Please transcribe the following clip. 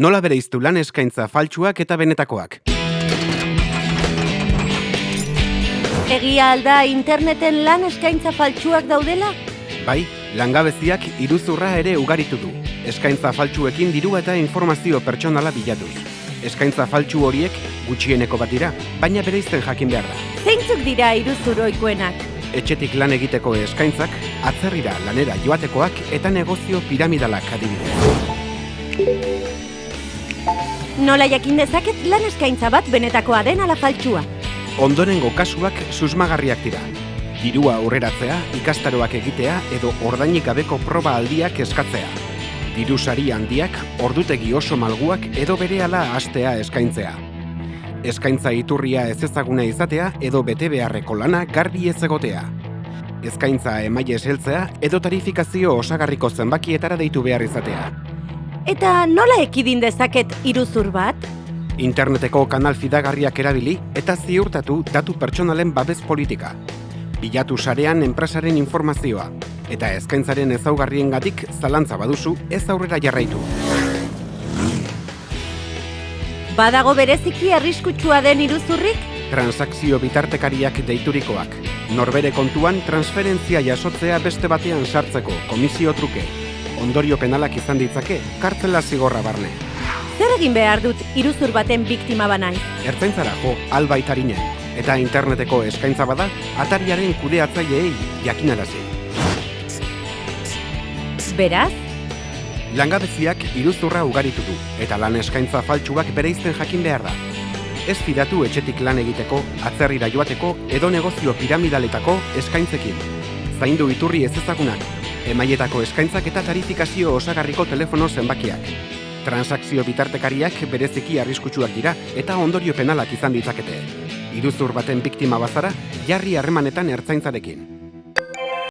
Nola bereiztu lan eskaintza faltsuak eta benetakoak? Egia alda interneten lan eskaintza faltsuak daudela? Bai, langabeziak iruzurra ere ugaritu du. Eskaintza faltsuekin dirua eta informazio pertsonala bilatuz. Eskaintza faltsu horiek gutxieneko bat dira, baina bereizten jakin behar da. Zeintzuk dira iruzur ohikoenak? Etxetik lan egiteko eskaintzak, atzerrira lanera joatekoak eta negozio piramidalak adibidez. Nola jakin dezaket lan eskaintza bat benetakoa den ala faltsua? Ondorengo kasuak susmagarriak dira. Dirua aurreratzea, ikastaroak egitea edo ordainik gabeko proba aldiak eskatzea. Diru sari handiak, ordutegi oso malguak edo berehala hastea eskaintzea. Eskaintza iturria ezezaguna izatea edo bete beharreko lana garbi ez egotea. Eskaintza emaile heltzea edo tarifikazio osagarriko zenbakietara deitu behar izatea. Eta nola ekidin dezaket iruzur bat? Interneteko kanal fidagarriak erabili eta ziurtatu datu pertsonalen babes politika. Bilatu sarean enpresaren informazioa, eta eskaintzaren ezaugarriengatik zalantza baduzu ez aurrera jarraitu. Badago bereziki arriskutsua den iruzurrik? Transakzio bitartekariak deiturikoak. Norbere kontuan transferentzia jasotzea beste batean sartzeko komisio truke. Ondorio penalak izan ditzake, kartzela zigorra barne. Zer egin behar dut iruzur baten biktima banaiz? Ertzaintzara jo albaitarinen, eta interneteko eskaintza bada, atariaren kudeatzaileei jakinarazi. Beraz? Langabeziak iruzurra ugaritu du, eta lan eskaintza faltsuak bereizten jakin behar da. Ez fidatu etxetik lan egiteko, atzerrira joateko edo negozio piramidaletako eskaintzekin. Zaindu iturri ezezagunak, emailetako eskaintzak eta tarifikazio osagarriko telefono zenbakiak. Transakzio bitartekariak bereziki arriskutsuak dira eta ondorio penalak izan ditzakete. Iruzur baten biktima bazara, jarri harremanetan ertzaintzarekin.